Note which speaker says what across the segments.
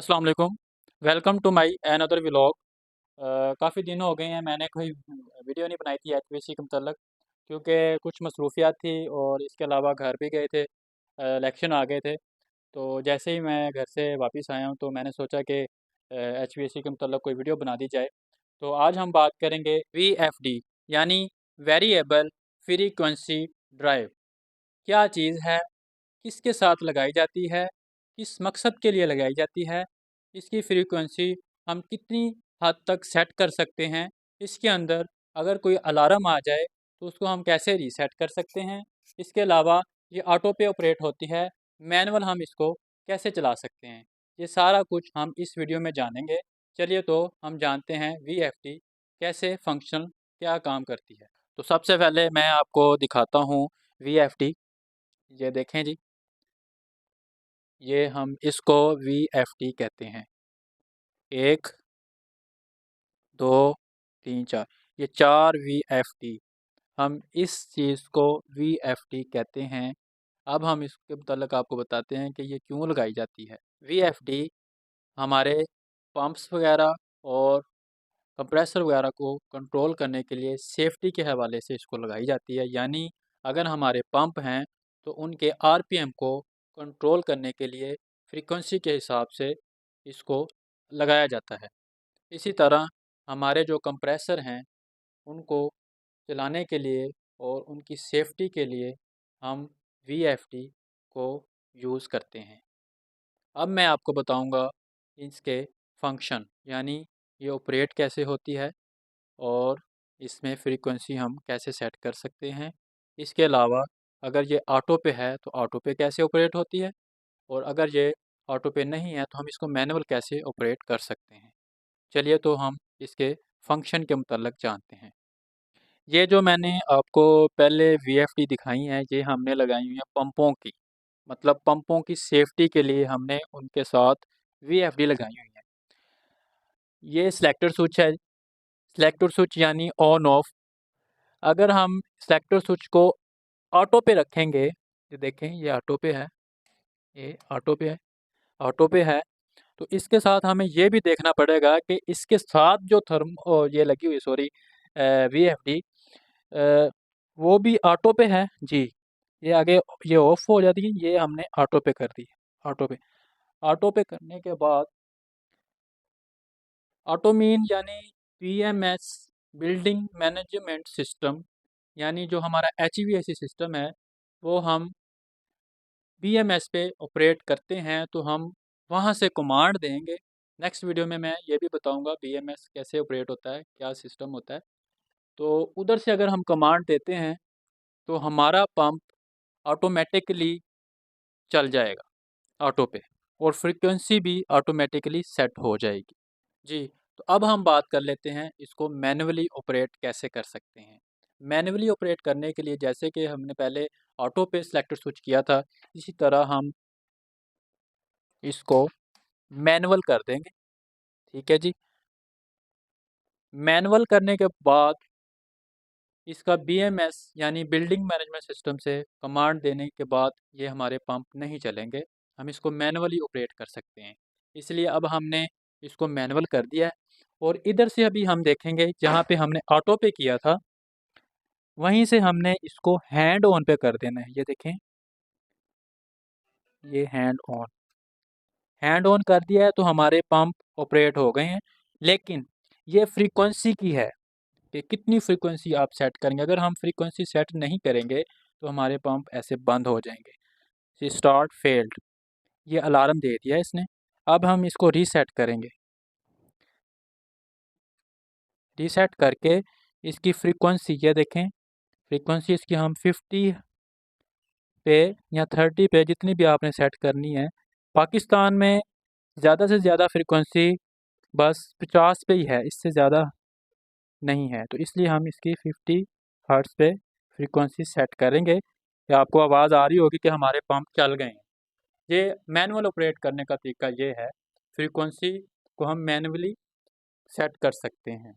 Speaker 1: अस्सलाम वालेकुम। Welcome to my another vlog. काफ़ी दिन हो गए हैं, मैंने कोई वीडियो नहीं बनाई थी एचपीएससी के मतलब, क्योंकि कुछ मसरूफियात थी और इसके अलावा घर भी गए थे, इलेक्शन आ गए थे। तो जैसे ही मैं घर से वापस आया हूँ तो मैंने सोचा कि एचपीएससी के मतलब कोई वीडियो बना दी जाए। तो आज हम बात करेंगे वीएफडी, यानी वेरिएबल फ्रीक्वेंसी ड्राइव। क्या चीज़ है, किसके साथ लगाई जाती है, किस मकसद के लिए लगाई जाती है, इसकी फ्रीक्वेंसी हम कितनी हद तक सेट कर सकते हैं, इसके अंदर अगर कोई अलार्म आ जाए तो उसको हम कैसे रीसेट कर सकते हैं। इसके अलावा ये ऑटो पे ऑपरेट होती है, मैनुअल हम इसको कैसे चला सकते हैं, ये सारा कुछ हम इस वीडियो में जानेंगे। चलिए तो हम जानते हैं वीएफडी कैसे फंक्शन, क्या काम करती है। तो सबसे पहले मैं आपको दिखाता हूँ वीएफडी। ये देखें जी, ये हम इसको वीएफडी कहते हैं। 1, 2, 3, 4, ये 4 वीएफडी, हम इस चीज़ को वीएफडी कहते हैं। अब हम इसके मतलब आपको बताते हैं कि ये क्यों लगाई जाती है। वीएफडी हमारे पंप्स वगैरह और कंप्रेसर वगैरह को कंट्रोल करने के लिए सेफ्टी के हवाले से इसको लगाई जाती है। यानी अगर हमारे पंप हैं तो उनके आरपीएम को कंट्रोल करने के लिए फ्रीक्वेंसी के हिसाब से इसको लगाया जाता है। इसी तरह हमारे जो कंप्रेसर हैं उनको चलाने के लिए और उनकी सेफ्टी के लिए हम वीएफडी को यूज़ करते हैं। अब मैं आपको बताऊंगा इसके फंक्शन, यानी ये ऑपरेट कैसे होती है और इसमें फ्रीक्वेंसी हम कैसे सेट कर सकते हैं। इसके अलावा अगर ये ऑटो पे है तो ऑटो पे कैसे ऑपरेट होती है, और अगर ये ऑटो पे नहीं है तो हम इसको मैनुअल कैसे ऑपरेट कर सकते हैं। चलिए तो हम इसके फंक्शन के मुतल्लिक़ जानते हैं। ये जो मैंने आपको पहले वीएफडी दिखाई हैं, ये हमने लगाई हुई हैं पंपों की, मतलब पंपों की सेफ्टी के लिए हमने उनके साथ वीएफडी लगाई हुई है। ये सिलेक्टर स्विच है, सिलेक्टर स्विच यानी ऑन ऑफ। अगर हम सेलेक्टर स्विच को ऑटो पे रखेंगे, ये देखें ये ऑटो पे है, ये ऑटो पे है, ऑटो पे है, तो इसके साथ हमें ये भी देखना पड़ेगा कि इसके साथ जो ये लगी हुई, सॉरी, वीएफडी, वो भी ऑटो पे है जी। ये आगे ये ऑफ हो जाती है, ये हमने ऑटो पे कर दी। ऑटो पे, ऑटो पे करने के बाद ऑटो मीन यानी पीएमएस, बिल्डिंग मैनेजमेंट सिस्टम, यानी जो हमारा एचवीएसी सिस्टम है वो हम बीएमएस पे ऑपरेट करते हैं, तो हम वहाँ से कमांड देंगे। नेक्स्ट वीडियो में मैं ये भी बताऊंगा बीएमएस कैसे ऑपरेट होता है, क्या सिस्टम होता है। तो उधर से अगर हम कमांड देते हैं तो हमारा पंप ऑटोमेटिकली चल जाएगा ऑटो पे, और फ्रीक्वेंसी भी ऑटोमेटिकली सेट हो जाएगी जी। तो अब हम बात कर लेते हैं इसको मैन्युअली ऑपरेट कैसे कर सकते हैं। मैन्युअली ऑपरेट करने के लिए जैसे कि हमने पहले ऑटो पे सेलेक्टर स्विच किया था, इसी तरह हम इसको मैनुअल कर देंगे। ठीक है जी। मैनुअल करने के बाद इसका बीएमएस यानी बिल्डिंग मैनेजमेंट सिस्टम से कमांड देने के बाद ये हमारे पंप नहीं चलेंगे, हम इसको मैनुअली ऑपरेट कर सकते हैं। इसलिए अब हमने इसको मैनुअल कर दिया है, और इधर से अभी हम देखेंगे जहाँ पे हमने ऑटो पे किया था वहीं से हमने इसको हैंड ऑन पे कर देना है। ये देखें, ये हैंड ऑन कर दिया है तो हमारे पंप ऑपरेट हो गए हैं। लेकिन ये फ्रीक्वेंसी की है कि कितनी फ्रीक्वेंसी आप सेट करेंगे। अगर हम फ्रीक्वेंसी सेट नहीं करेंगे तो हमारे पंप ऐसे बंद हो जाएंगे। स्टार्ट फेल्ड, ये अलार्म दे दिया इसने। अब हम इसको रीसेट करेंगे। रीसेट करके इसकी फ्रीक्वेंसी ये देखें, फ्रीक्वेंसी इसकी हम 50 पे या 30 पे, जितनी भी आपने सेट करनी है। पाकिस्तान में ज़्यादा से ज़्यादा फ्रीक्वेंसी बस 50 पे ही है, इससे ज़्यादा नहीं है, तो इसलिए हम इसकी 50 हर्ट्ज़ पे फ्रीक्वेंसी सेट करेंगे। ये आपको आवाज़ आ रही होगी कि हमारे पंप चल गए हैं। ये मैनुअल ऑपरेट करने का तरीका ये है, फ्रीक्वेंसी को हम मैनुअली सेट कर सकते हैं,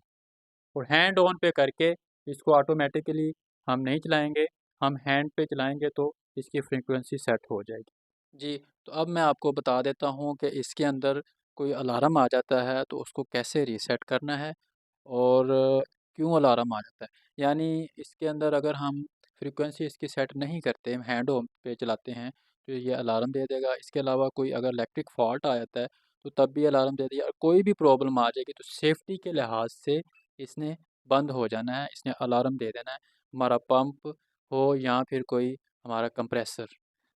Speaker 1: और हैंड ऑन पे करके इसको ऑटोमेटिकली हम नहीं चलाएंगे, हम हैंड पे चलाएंगे तो इसकी फ्रीक्वेंसी सेट हो जाएगी जी। तो अब मैं आपको बता देता हूँ कि इसके अंदर कोई अलार्म आ जाता है तो उसको कैसे रीसेट करना है और क्यों अलार्म आ जाता है। यानी इसके अंदर अगर हम फ्रीक्वेंसी इसकी सेट नहीं करते, हम हैंड होम पे चलाते हैं तो ये अलार्म दे देगा। इसके अलावा कोई अगर इलेक्ट्रिक फॉल्ट आ जाता है तो तब भी अलार्म दे दिया। और कोई भी प्रॉब्लम आ जाएगी तो सेफ्टी के लिहाज से इसने बंद हो जाना है, इसने अलार्म दे देना है। हमारा पंप हो या फिर कोई हमारा कंप्रेसर।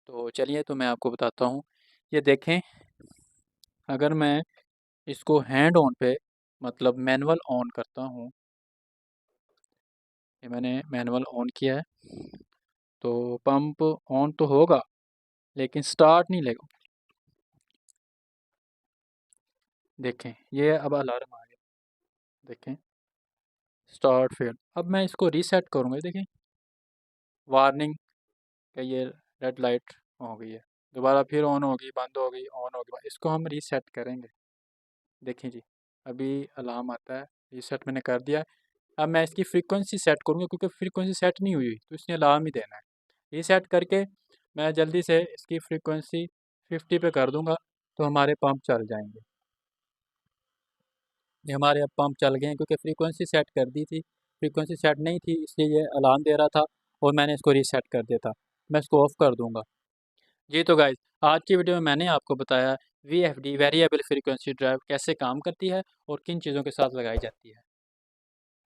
Speaker 1: तो चलिए तो मैं आपको बताता हूँ। ये देखें, अगर मैं इसको हैंड ऑन पे मतलब मैनुअल ऑन करता हूँ, ये मैंने मैनुअल ऑन किया है तो पंप ऑन तो होगा लेकिन स्टार्ट नहीं लेगा। देखें ये अब अलार्म आ गया, देखें स्टार्ट फेल। अब मैं इसको रीसेट करूँगा, देखें वार्निंग का ये रेड लाइट हो गई है, दोबारा फिर ऑन होगी, बंद हो गई, ऑन होगी। इसको हम रीसेट करेंगे। देखें जी, अभी अलार्म आता है, रीसेट मैंने कर दिया। अब मैं इसकी फ्रीक्वेंसी सेट करूँगा क्योंकि फ्रीक्वेंसी सेट नहीं हुई तो इसने अलार्म ही देना है। रीसेट करके मैं जल्दी से इसकी फ्रीक्वेंसी 50 पे कर दूँगा तो हमारे पंप चल जाएंगे। ये हमारे अब पंप चल गए हैं क्योंकि फ्रीक्वेंसी सेट कर दी थी, फ्रीक्वेंसी सेट नहीं थी इसलिए ये अलार्म दे रहा था और मैंने इसको रीसेट कर दिया था। मैं इसको ऑफ़ कर दूँगा। जी तो गाइज़, आज की वीडियो में मैंने आपको बताया वीएफडी वेरिएबल फ्रीक्वेंसी ड्राइव कैसे काम करती है और किन चीज़ों के साथ लगाई जाती है।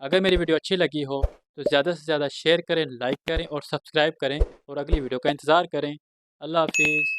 Speaker 1: अगर मेरी वीडियो अच्छी लगी हो तो ज़्यादा से ज़्यादा शेयर करें, लाइक करें और सब्सक्राइब करें और अगली वीडियो का इंतज़ार करें। अल्लाह हाफ़िज़।